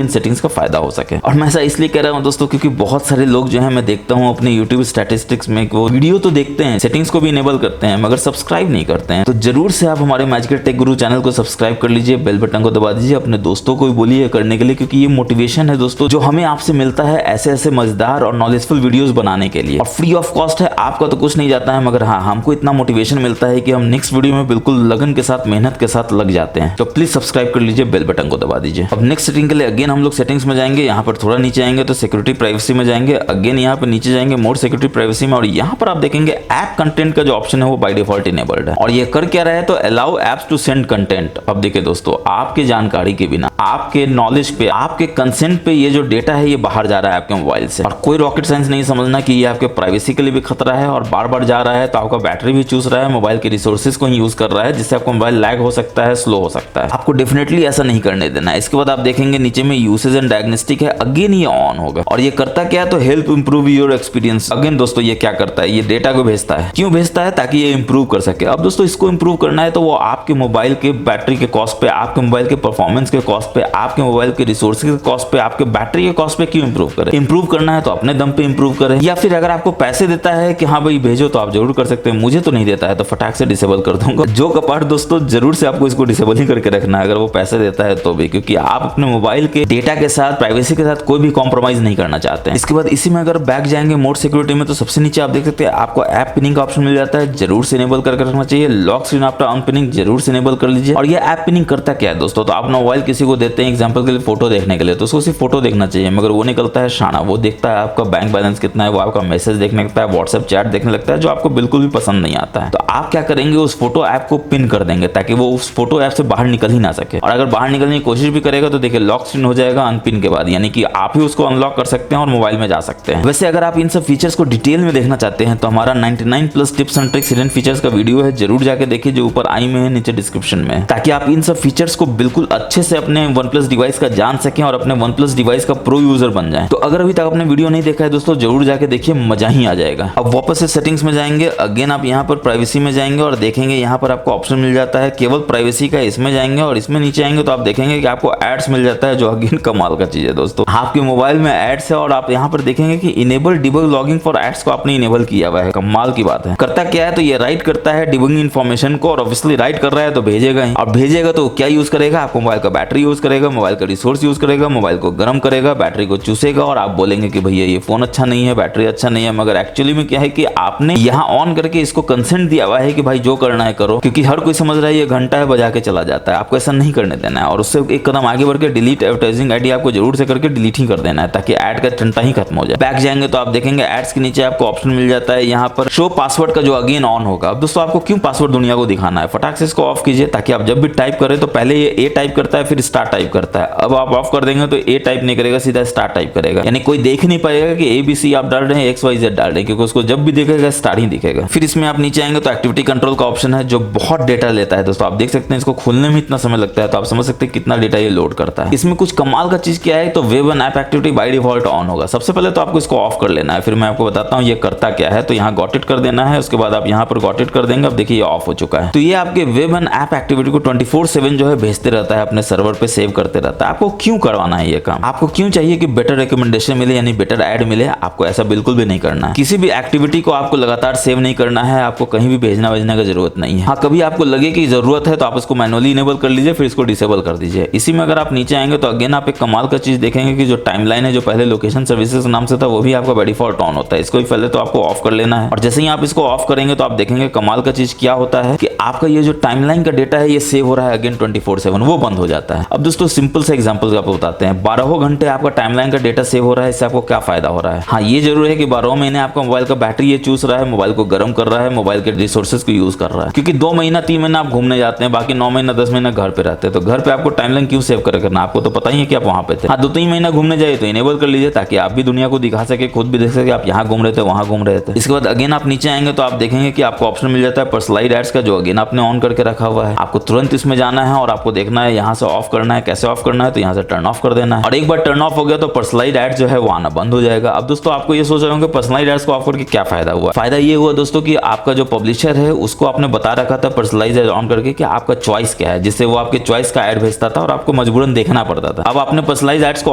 इन सेटिंग्स का फायदा हो सके। और मैं ऐसा इसलिए कह रहा हूँ दोस्तों, क्योंकि बहुत सारे लोग जो है मैं देखता हूँ अपने यूट्यूब स्टैटिस्टिक्स में, वो वीडियो तो देखते हैं, सेटिंग्स को भी इनेबल करते हैं, मगर सब्सक्राइब नहीं करते हैं। तो जरूर से आप हमारे मैजिकल टेक गुरु चैनल को सब्सक्राइब कर लीजिए, बेल बटन को दबा दीजिए, अपने दोस्तों को भी बोलिए करने के लिए, क्योंकि ये मोटिवेशन है दोस्तों जो हमें आपसे मिलता है ऐसे ऐसे मजेदार और नॉलेजफुल वीडियोस बनाने के लिए। और फ्री ऑफ कॉस्ट है, आपका तो कुछ नहीं जाता है, मगर हाँ हमको इतना मोटिवेशन मिलता है कि हम नेक्स्ट वीडियो में बिल्कुल लगन के साथ, मेहनत के साथ लग जाते हैं। तो प्लीज सब्सक्राइब कर लीजिए, बेल बटन को दबा दीजिए। अब नेक्स्ट सेटिंग के लिए अगेन हम लोग सेटिंग्स में जाएंगे, यहाँ पर थोड़ा नीचे आएंगे तो सिक्योरिटी प्राइवेसी में जाएंगे, अगेन यहाँ पर नीचे जाएंगे मोर सिक्योरिटी प्राइवेसी में, और यहाँ पर आप देखेंगे ऐप कंटेंट का जो ऑप्शन है वो बाय डिफॉल्ट इनेबल्ड है। और ये कर क्या रहा है, तो allow apps to send content. अब देखिए दोस्तों, आपके जानकारी के बिना, आपके नॉलेज पे, आपके कंसेंट पे ये जो डेटा है ये बाहर जा रहा है आपके मोबाइल से। और कोई रॉकेट साइंस नहीं समझना कि ये आपके प्राइवेसी के लिए भी खतरा है, और बार बार जा रहा है तो आपका बैटरी भी चूस रहा है, मोबाइल के रिसोर्सेज को ही यूज कर रहा है, जिससे आपको मोबाइल लैग हो सकता है, स्लो हो सकता है। आपको डेफिनेटली ऐसा नहीं करने देना है। इसके बाद आप देखेंगे नीचे में यूसेज एंड डायग्नोस्टिक है, अगेन ये ऑन होगा। और ये करता क्या है, तो help improve your experience. Again दोस्तों ये क्या करता है, ये डेटा को भेजता है। क्यों भेजता है, ताकि ये इंप्रूव कर सके। अब दोस्तों इसको इंप्रूव करना है तो वो आपके मोबाइल के बैटरी के कॉस्ट पे, आपके मोबाइल के परफॉर्मेंस के कॉस्ट पे, आपके मोबाइल के रिसोर्सेज के कॉस्ट पे, आपके बैटरी के कॉस्ट पे क्यों इंप्रूव करे। इंप्रूव करना है तो अपने दम पे इंप्रूव करे, या फिर अगर आपको पैसे देता है कि हाँ भाई भेजो तो आप जरूर कर सकते हैं। मुझे तो नहीं देता है तो फटाक से डिसेबल कर दूंगा। जो कपाट दोस्तों जरूर से आपको इसको डिसेबल ही करके रखना है, अगर वो पैसे देता है तो भी, क्योंकि आप अपने मोबाइल के डेटा के साथ, प्राइवेसी के साथ कोई भी कॉम्प्रोमाइज नहीं करना चाहते हैं। इसके बाद इसी में अगर बैक जाएंगे मोड सिक्योरिटी में, तो सबसे नीचे आप देख सकते हैं आपको ऐप पिनिंग का ऑप्शन मिल जाता है, जरूर से इनेबल करके रखना चाहिए। लॉक स्क्रीन आफ्टर अनपिनिंग जरूर से इनेबल कर लीजिए। और ये ऐप पिनिंग करता क्या है दोस्तों, तो आप मोबाइल किसी को देते हैं एग्जांपल के लिए फोटो देखने के लिए, तो उसको सिर्फ फोटो देखना चाहिए, मगर वो निकलता है शाना। वो देखता है आपका बैंक बैलेंस कितना है, वो आपका मैसेज देखने लगता है, व्हाट्सएप चैट देखने लगता है, जो आपको बिल्कुल भी पसंद नहीं आता है। तो आप क्या करेंगे, उस फोटो ऐप को पिन कर देंगे, ताकि वो उस फोटो ऐप से बाहर बाहर निकल ही ना सके। और अगर बाहर निकलने की कोशिश भी करेगा तो देखिए लॉक स्क्रीन हो जाएगा अनपिन के बाद, यानी कि आप ही उसको अनलॉक कर सकते हैं और मोबाइल में जा सकते हैं। वैसे अगर आप इन सब फीचर्स को डिटेल में देखना चाहते हैं तो हमारा 99 plus tips and tricks hidden features का वीडियो है, जरूर जाके देखिए, जो ऊपर आई में है नीचे डिस्क्रिप्शन में, ताकि आप इन सब फीचर्स को बिल्कुल अच्छे से अपने OnePlus डिवाइस का जान सकें और अपने OnePlus डिवाइस का प्रो यूजर बन जाएं। तो अगर अभी तक आपने वीडियो नहीं देखा है दोस्तों, जरूर जाके देखिए, मजा ही आ जाएगा। अब वापस से सेटिंग्स में जाएंगे, अगेन आप यहाँ पर प्राइवेसी में जाएंगे और देखेंगे यहाँ पर आपको ऑप्शन मिल जाता है केवल प्राइवेसी का, इसमें जाएंगे और इसमें नीचे आएंगे तो आप देखेंगे कि आपको एड्स मिल जाता है, जो अगेन कमाल का चीज है दोस्तों। आपके मोबाइल में एड्स है और आप यहाँ पर देखेंगे कि enable debug logging for ads को आपने इनेबल किया हुआ है। कमाल की बात है। करता क्या है तो ये राइट करता है डिबगिंग इन्फॉर्मेशन को, और ऑब्वियसली राइट कर रहा है तो भेजेगा ही। और भेजेगा तो क्या यूज करेगा, आपको मोबाइल का बैटरी यूज करेगा, मोबाइल का रिसोर्स यूज करेगा, मोबाइल को गर्म करेगा, बैटरी को चूसेगा, और आप बोलेंगे कि भैया ये फोन अच्छा नहीं है, बैटरी अच्छा नहीं है, मगर एक्चुअली में क्या है कि आपने यहाँ ऑन करके इसको कंसेंट दिया हुआ है कि भाई जो करना है करो, क्योंकि हर कोई समझ रहा है ये घंटा है बजा के चला जाता है। आपको ऐसा नहीं करने देना है, और उससे एक कदम आगे बढ़ के डिलीट एडवर्टाइजिंग आईडी आपको जरूर से करके डिलीट ही कर देना है, ताकि ऐड का टंटा ही खत्म हो जाए। बैक जाएंगे तो आप देखेंगे एड्स के नीचे आपको ऑप्शन मिल जाता है यहाँ पर शो पासवर्ड का, जो अगेन ऑन होगा। अब दोस्तों आपको क्यों पासवर्ड दुनिया को दिखाना है, फटाक से इसको ऑफ कीजिए, ताकि आप जब भी टाइप करें तो पहले ये ए टाइप करता है फिर स्टार टाइप करता है। अब आप ऑफ कर देंगे तो ए टाइप नहीं करेगा, सीधा स्टार टाइप करेगा, यानी कोई देख नहीं पाएगा कि ABC आप डाल रहे हैं, XYZ डाल रहे हैं, क्योंकि उसको जब भी देखेगा स्टार ही दिखेगा। फिर इसमें आप नीचे आएंगे तो एक्टिविटी कंट्रोल का ऑप्शन है, जो बहुत डेटा लेता है दोस्तों। आप देख सकते हैं इसको खोलने में इतना समय लगता है, तो आप समझ सकते हैं कितना डेटा ये लोड करता है। इसमें कुछ कमाल का चीज क्या है, तो web and app activity by default on होगा। सबसे पहले तो आपको इसको ऑफ कर लेना है, फिर मैं आपको बताता हूँ ये करता क्या है। तो यहाँ गॉट इट कर देना है, उसके बाद आप यहाँ पर गॉट इट कर देंगे। अब देखिए ये ऑफ हो चुका है। तो ये आपके वेब एंड ऐप एक्टिविटी को 24/7 जो है भेजते रहता है, अपने सर्वर पे सेव करते रहता है। आपको क्यों करवाना है ये काम, आपको क्यों चाहिए कि बेटर रिकमेंडेशन मिले, यानी बेटर ऐड मिले? आपको ऐसा बिल्कुल भी नहीं करना है। किसी भी एक्टिविटी को आपको लगातार सेव नहीं करना है, आपको कहीं भी भेजना भेजने की जरूरत नहीं है। हाँ, कभी आपको लगे कि जरूरत है तो आप इसको मैनुअली इनेबल कर लीजिए, फिर इसको डिसेबल कर दीजिए। इसी में अगर आप नीचे आएंगे तो अगेन आप एक कमाल का चीज देखेंगे कि जो टाइमलाइन है, जो पहले लोकेशन सर्विसेज नाम से था, वो भी आपका बाय डिफॉल्ट ऑन होता है। इसको भी पहले तो आपको ऑफ कर लेना है, और जैसे ही आप इसको ऑफ करेंगे तो आप देखेंगे कमाल का चीज क्या होता है कि आपका ये जो टाइमलाइन का डेटा है ये सेव हो रहा है अगेन 24/7, वो बंद हो जाता है। अब दोस्तों सिंपल से एग्जांपल आपको बताते हैं। 12 घंटे आपका टाइमलाइन का डेटा सेव हो रहा है, इससे आपको क्या फायदा हो रहा है? हाँ, ये जरूर है कि 12 महीने आपका मोबाइल का बैटरी ये चूस रहा है, मोबाइल को गर्म कर रहा है, मोबाइल के रिसोर्सेज को यूज कर रहा है, क्योंकि 2 महीना 3 महीना आप घूमने जाते हैं, बाकी 9 महीना 10 महीना घर पे रहते हैं। तो घर पे आपको टाइमलाइन क्यों सेव करना, आपको तो पता ही है कि आप वहां पे थे। हाँ, 2-3 महीना घूमने जाइए तो इनेबल कर लीजिए, ताकि आप भी दुनिया को दिखा सके, खुद भी देख सके आप यहाँ घूम रहे थे, वहां घूम रहे थे। इसके बाद अगेन आप नीचे आएंगे तो आप देखेंगे कि आपको ऑप्शन मिल जाता है पर्सनलाइज्ड एड्स का, जो अगेन आपने ऑन करके रखा हुआ है। आपको तुरंत इसमें जाना है और आपको देखना है यहाँ से ऑफ करना है। कैसे ऑफ करना है, तो यहाँ से टर्न ऑफ कर देना है, और एक बार टर्न ऑफ हो गया तो पर्सनलाइज्ड एड्स जो है वो आना बंद हो जाएगा। अब दोस्तों आपको ये सोच रहे होंगे पर्सनलाइज्ड एड्स को ऑफ करके क्या फायदा हुआ? फायदा ये हुआ दोस्तों कि आपका जो पब्लिशर है उसको आपने बता रखा था पर्सनलाइज्ड एड ऑन करके कि आपका चॉइस क्या है, जिससे वो आपके चॉइस का एड भेजता था और आपको मजबूरन देखना पड़ता था। अब आपने पर्सनलाइज्ड एड्स को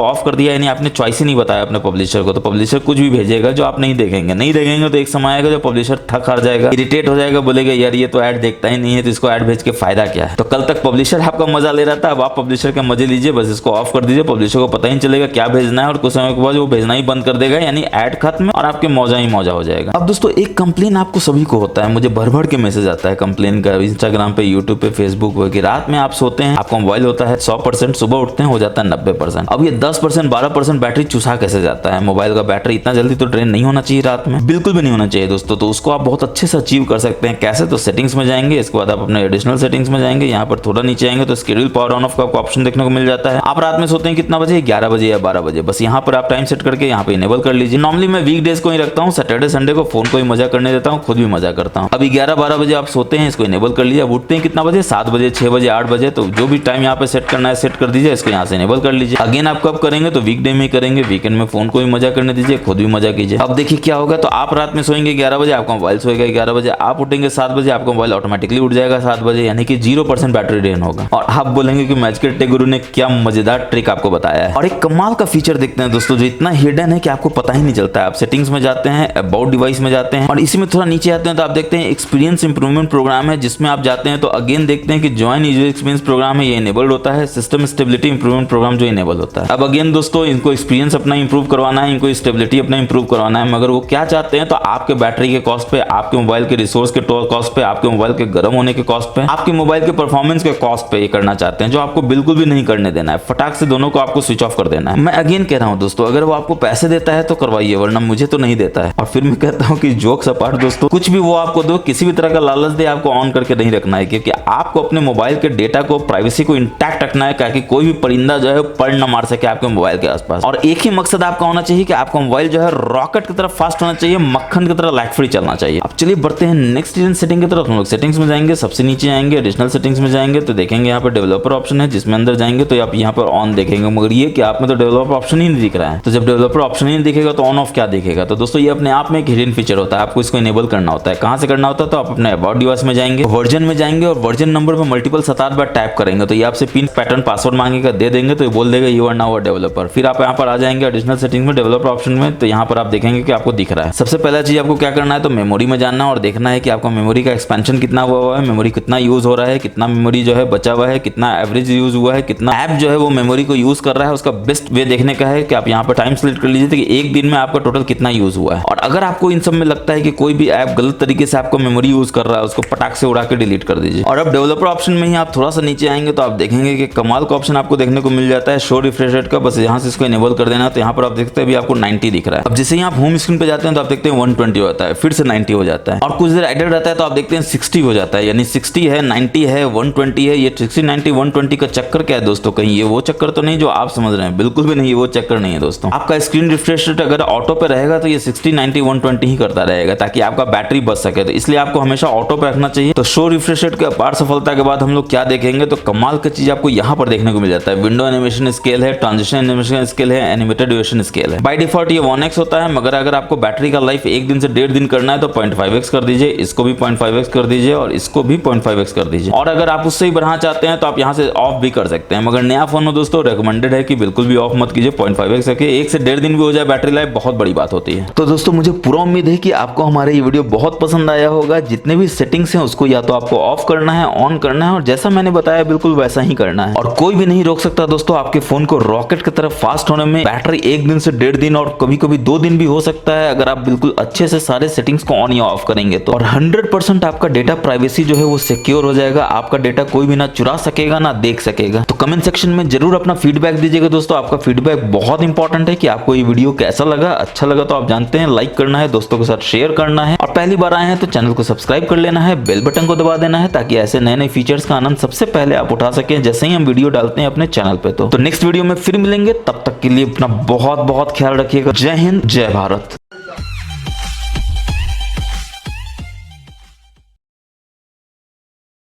ऑफ कर दिया, यानी आपने चॉइस ही नहीं बताया अपने पब्लिशर को, तो पब्लिशर कुछ भी भेजेगा जो आप नहीं देखेंगे तो एक समय आएगा जो पब्लिशर थक हार जाएगा, इरिटेट हो जाएगा, बोलेगा यार ये तो ऐड देखता ही नहीं है, तो इसको ऐड भेज के फायदा क्या है? तो कल तक पब्लिशर आपका मजा ले रहा था, अब आप पब्लिशर का मजे लीजिए, बस इसको ऑफ कर दीजिए। पब्लिशर को पता ही नहीं चलेगा क्या भेजना है, और कुछ समय के बाद वो भेजना ही बंद कर देगा, यानी ऐड खत्म और आपके मौजा ही मौजा हो जाएगा। अब दोस्तों एक कंप्लेन आपको सभी को होता है, मुझे भर भर के मैसेज आता है कंप्लेन का, इंस्टाग्राम पे, यूट्यूब पे, फेसबुक पे, कि रात में आप सोते हैं, आपका मोबाइल होता है 100%, सुबह उठते हैं हो जाता है 90%। अब ये 10% 12% बैटरी चुसा कैसे जाता है? मोबाइल का बैटरी इतना जल्दी तो ड्रेन नहीं होना चाहिए रात में, बिल्कुल भी नहीं होना चाहिए दोस्तों। तो उसको आप बहुत अच्छे से अचीव कर सकते हैं। कैसे? तो सेटिंग्स में जाएंगे, इसके बाद आप अपने एडिशनल सेटिंग्स में जाएंगे, यहाँ पर थोड़ा नीचे आएंगे तो शेड्यूल पावर ऑन ऑफ का ऑप्शन देखने को मिल जाता है। आप रात में सोते हैं कितना बजे? 11 बजे या 12 बजे, बस यहाँ पर आप टाइम सेट करके यहाँ पे इनेबल कर लीजिए। नॉर्मली मैं वीकडेज को ही रखता हूँ, सैटरडे संडे को फोन को ही मजा करने देता हूँ, खुद भी मजा करता हूँ। अभी 11-12 बजे आप सोते हैं, इसको इनेबल कर लीजिए। अब उठते हैं कितना बजे? 7 बजे, 6 बजे, 8 बजे, तो जो भी टाइम यहाँ पे सेट करना है सेट कर दीजिए, इसको यहाँ से इनेबल कर लीजिए। अगेन आप कब करेंगे? तो वीकडे में करेंगे, वीकेंड में फोन को ही मजा करने दीजिए, खुद भी मजा कीजिए। अब देखिए क्या होगा, तो आप रात में सोएंगे 11 बजे, आपका मोबाइल सोएगा 11 बजे, आप उठेंगे 7 बजे, आपका मोबाइल ऑटोमेटिकली उठ जाएगा 7 बजे, यानी कि 0% बैटरी ड्रेन होगा। और आप बोलेंगे कि मैजिक टेक गुरु ने क्या मजेदार ट्रिक आपको बताया है। और एक कमाल का फीचर देखते हैं दोस्तों, जो इतना हिडन है कि आपको पता ही नहीं चलता है। आप सेटिंग्स में जाते हैं, अबाउट डिवाइस में जाते हैं, और इसी में थोड़ा नीचे आते हैं तो आप देखते हैं एक्सपीरियंस इंप्रूवमेंट प्रोग्राम है, जिसमें आप जाते हैं तो अगेन देखते हैं कि ज्वाइन यूजर एक्सपीरियंस प्रोग्राम है, ये इनेबल्ड होता है। सिस्टम स्टेबिलिटी इंप्रूवमेंट प्रोग्राम जो इनेबल होता है। अब अगेन दोस्तों इनको एक्सपीरियंस अपना इंप्रूव करवाना है, इनको स्टेबिलिटी अपना इंप्रूव करवाना है, मगर वो क्या चाहते हैं? तो आपके बैटरी के कॉस्ट पे, आपके मोबाइल के रिसोर्स के कॉस्ट पे, आपके मोबाइल के गर्म होने के कॉस्ट पे, आपके मोबाइल के परफॉर्मेंस के कॉस्ट पे ये करना चाहते हैं, जो आपको बिल्कुल भी नहीं करने देना है। फटाक से दोनों को आपको स्विच ऑफ कर देना है। मैं अगेन कह रहा हूं दोस्तों, अगर वो आपको पैसे देता है तो करवाइए, वरना मुझे तो नहीं देता है। और फिर मैं कहता हूं कि जोक्स अपार्ट दोस्तों, कुछ भी वो आपको दो, किसी भी तरह का लालच दे, आपको ऑन करके नहीं रखना है, क्योंकि आपको अपने मोबाइल के डेटा को, प्राइवेसी को इंटैक्ट रखना है, ताकि कोई भी परिंदा जो है पड़ न मार सके आपके मोबाइल के आसपास। और एक ही मकसद आपका होना चाहिए कि आपका मोबाइल जो है रॉकेट की तरह फास्ट होना चाहिए, मक्खन की तरह लैग फ्री चलना चाहिए। अब चलिए बढ़ते हैं नेक्स्ट सेटिंग की तरफ। हम लोग सेटिंग्स में जाएंगे, सबसे नीचे आएंगे, एडिशनल सेटिंग्स में जाएंगे तो देखेंगे यहाँ पर डेवलपर ऑप्शन है, जिसमें अंदर जाएंगे तो आप यहाँ पर ऑन देखेंगे, मगर ये कि आप में तो डेवलपर ऑप्शन ही नहीं दिख रहा है। तो जब डेवलपर ऑप्शन ही नहीं दिखेगा तो ऑन ऑफ क्या दिखेगा? तो दोस्तों ये अपने आप में एक हिडन फीचर होता है, आपको इसको इनेबल करना होता है। कहां से करना होता है? तो आप अपने अबाउट डिवाइस में जाएंगे, वर्जन में जाएंगे और वर्जन नंबर पर मल्टीपल 7 बार टैप करेंगे तो ये आपसे पिन पैटर्न पासवर्ड मांगेगा, दे देंगे तो ये बोल देगा you are now a developer. फिर आप यहाँ पर आ जाएंगे एडिशनल सेटिंग में, डेवलपर ऑप्शन में, तो यहाँ पर आप देखेंगे कि आपको दिख रहा है। सबसे पहला चीज आपको क्या करना है तो मेमोरी में जाना और देखना है कि आपका मेमोरी का एक्सपेंशन कितना हुआ है, मेमोरी कितना यूज हो रहा है, कितना मेमोरी जो है बचा हुआ है, कितना एवरेज यूज हुआ है, कितना ऐप जो है वो मेमोरी को यूज कर रहा है। उसका बेस्ट वे देखने का है कि आप यहाँ पर टाइम सेलेक्ट कर लीजिए कि एक दिन में आपका टोटल कितना यूज हुआ है। और अगर आपको इन सब में लगता है कि कोई भी ऐप गलत तरीके से आपको मेमोरी यूज कर रहा है, उसको पटाख से उड़ा के डिलीट कर दीजिए। और अब डेवलपर ऑप्शन में ही आप थोड़ा सा नीचे आएंगे तो आप देखेंगे कि कमाल का ऑप्शन आपको देखने को मिल जाता है, शो रिफ्रेश रेट का। बस यहाँ से इसको इनेबल कर देना, तो यहाँ पर आप देखते हैं अभी आपको 90 दिख रहा है। अब जैसे ही आप होम स्क्रीन पे जाते हैं तो आप देखते हैं 120 होता है, फिर से 90 हो जाता है, और कुछ देर एडिट रहता है तो आप देखते हैं 60 हो जाता है। यानी 60 है, 90 है, 120 है। ये 60, 90, 120 का चक्कर क्या है दोस्तों? कहीं ये वो चक्कर तो नहीं जो आप समझ रहे हैं? बिल्कुल भी नहीं, वो चक्कर नहीं है दोस्तों। आपका स्क्रीन रिफ्रेश रेट अगर ऑटो पे रहेगा तो ये 60, 90, 120 ही करता रहेगा, ताकि आपका बैटरी बच सके। तो इसलिए आपको हमेशा ऑटो पे रखना चाहिए। तो शो रिफ्रेश रेट के अपार सफलता के बाद हम लोग क्या देखेंगे तो कमाल की चीज आपको यहाँ पर देखने को मिल जाता है। विंडो एनिमेशन स्केल है, ट्रांजिशन एनिमेशन स्केल है, एनिमेटेड ड्यूरेशन स्केल है। बाय डिफॉल्ट ये 1x होता है, मगर अगर आपको बैटरी का लाइफ 1 दिन से 1.5 दिन करना है तो 0.5x कर दीजिए, इसको भी 0.5x कर दीजिए और इसको भी 0.5x कर दीजिए। और अगर आप उससे ही बढ़ाना चाहते हैं तो आप यहाँ से ऑफ भी कर सकते हैं, मगर नया फोन में दोस्तों रिकमेंडेड है कि बिल्कुल भी ऑफ मत कीजिए, 0.5x रखिए। 1 से 1.5 दिन भी हो जाए बैटरी लाइफ, बहुत बड़ी बात होती है। तो दोस्तों मुझे पूरा उम्मीद है कि आपको हमारा ये वीडियो बहुत पसंद आया होगा। जितने भी सेटिंग्स हैं उसको या तो आपको ऑफ करना है, ऑन करना है, और जैसा मैंने बताया बिल्कुल वैसा ही करना है। और कोई भी नहीं रोक सकता दोस्तों आपके फोन को रॉकेट की तरफ फास्ट होने में। बैटरी 1 दिन से 1.5 दिन और कभी कभी 2 दिन भी हो सकता है, अगर आप बिल्कुल अच्छे से सारे सेटिंग्स को ऑन या ऑफ करेंगे तो। और 100% आपका डेटा प्राइवेसी जो है वो सिक्योर हो जाएगा। आपका डेटा कोई भी ना चुरा सकेगा ना देख सकेगा। तो कमेंट सेक्शन में जरूर अपना फीडबैक दीजिएगा दोस्तों। आपका फीडबैक बहुत इंपॉर्टेंट है कि आपको ये वीडियो कैसा लगा। अच्छा लगा तो आप जानते हैं लाइक करना है, दोस्तों के साथ शेयर करना है, और पहली बार आए हैं तो चैनल को सब्सक्राइब कर लेना है, बेल बटन को दबा देना है, ताकि ऐसे नए नए फीचर्स का आनंद सबसे पहले आप उठा सकें जैसे ही हम वीडियो डालते हैं अपने चैनल पे। तो नेक्स्ट वीडियो में फिर मिलेंगे, तब तक के लिए अपना बहुत बहुत ख्याल रखिएगा। जय हिंद, जय भारत।